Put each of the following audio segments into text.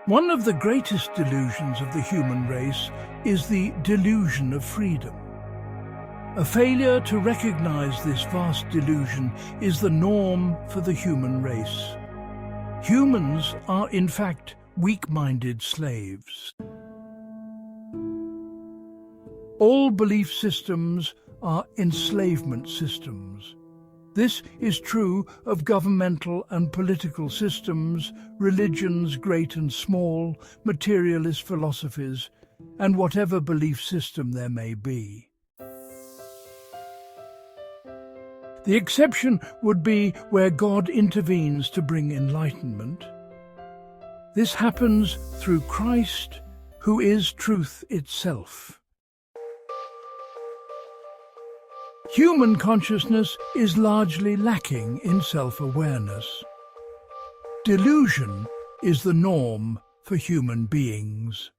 One of the greatest delusions of the human race is the delusion of freedom. A failure to recognize this vast delusion is the norm for the human race. Humans are, in fact, weak-minded slaves. All belief systems are enslavement systems. This is true of governmental and political systems, religions great and small, materialist philosophies, and whatever belief system there may be. The exception would be where God intervenes to bring enlightenment. This happens through Christ, who is truth itself. Human consciousness is largely lacking in self-awareness. Delusion is the norm for human beings.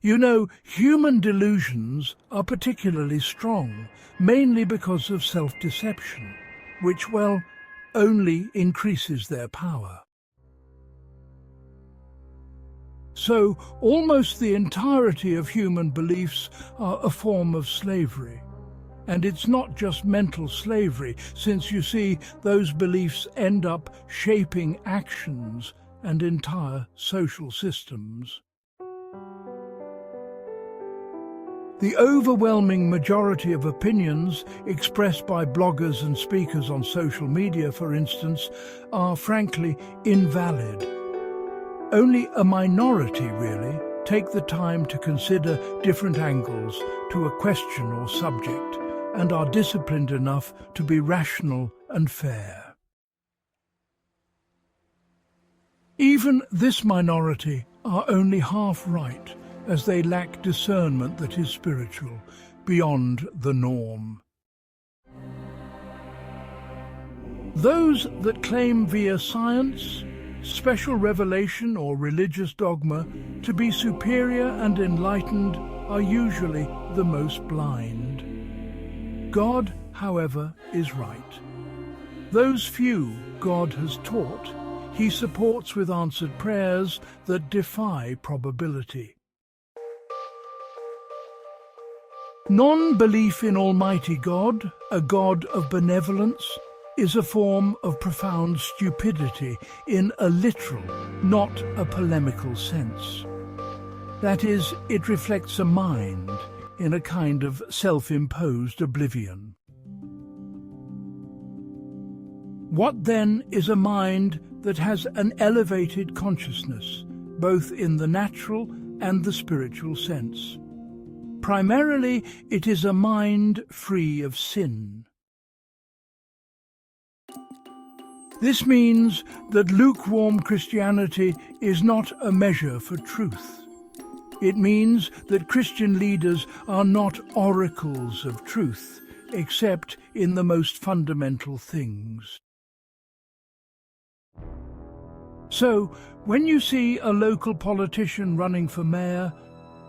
You know, human delusions are particularly strong, mainly because of self-deception, which, well, only increases their power. So, almost the entirety of human beliefs are a form of slavery. And it's not just mental slavery, since you see, those beliefs end up shaping actions and entire social systems. The overwhelming majority of opinions expressed by bloggers and speakers on social media, for instance, are frankly invalid. Only a minority, really, take the time to consider different angles to a question or subject and are disciplined enough to be rational and fair. Even this minority are only half right, as they lack discernment that is spiritual, beyond the norm. Those that claim via science, special revelation or religious dogma to be superior and enlightened are usually the most blind. God, however, is right. Those few God has taught, he supports with answered prayers that defy probability. Non-belief in Almighty God, a God of benevolence, is a form of profound stupidity in a literal, not a polemical sense. That is, it reflects a mind in a kind of self-imposed oblivion. What then is a mind that has an elevated consciousness, both in the natural and the spiritual sense? Primarily, it is a mind free of sin. This means that lukewarm Christianity is not a measure for truth. It means that Christian leaders are not oracles of truth, except in the most fundamental things. So, when you see a local politician running for mayor,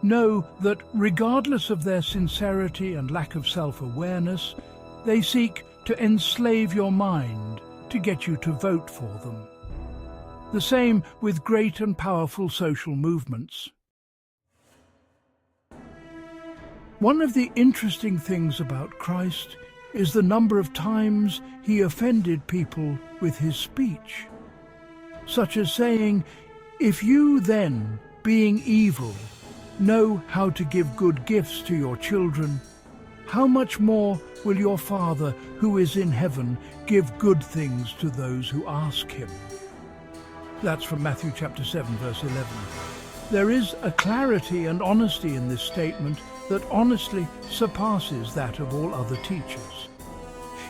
know that regardless of their sincerity and lack of self-awareness, they seek to enslave your mind to get you to vote for them. The same with great and powerful social movements. One of the interesting things about Christ is the number of times he offended people with his speech, such as saying, "If you then, being evil, know how to give good gifts to your children, how much more will your Father who is in heaven give good things to those who ask him?" That's from Matthew chapter 7, verse 11. There is a clarity and honesty in this statement that honestly surpasses that of all other teachers.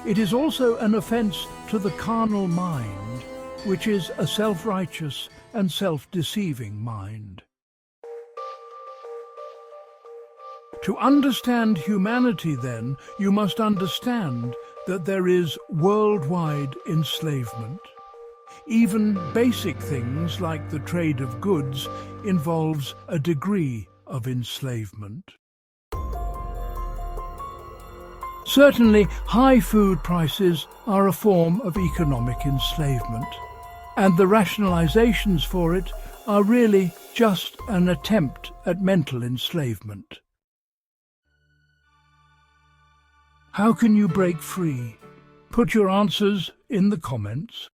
It is also an offense to the carnal mind, which is a self-righteous and self-deceiving mind. To understand humanity, then, you must understand that there is worldwide enslavement. Even basic things like the trade of goods involves a degree of enslavement. Certainly, high food prices are a form of economic enslavement. and the rationalizations for it are really just an attempt at mental enslavement. How can you break free? Put your answers in the comments.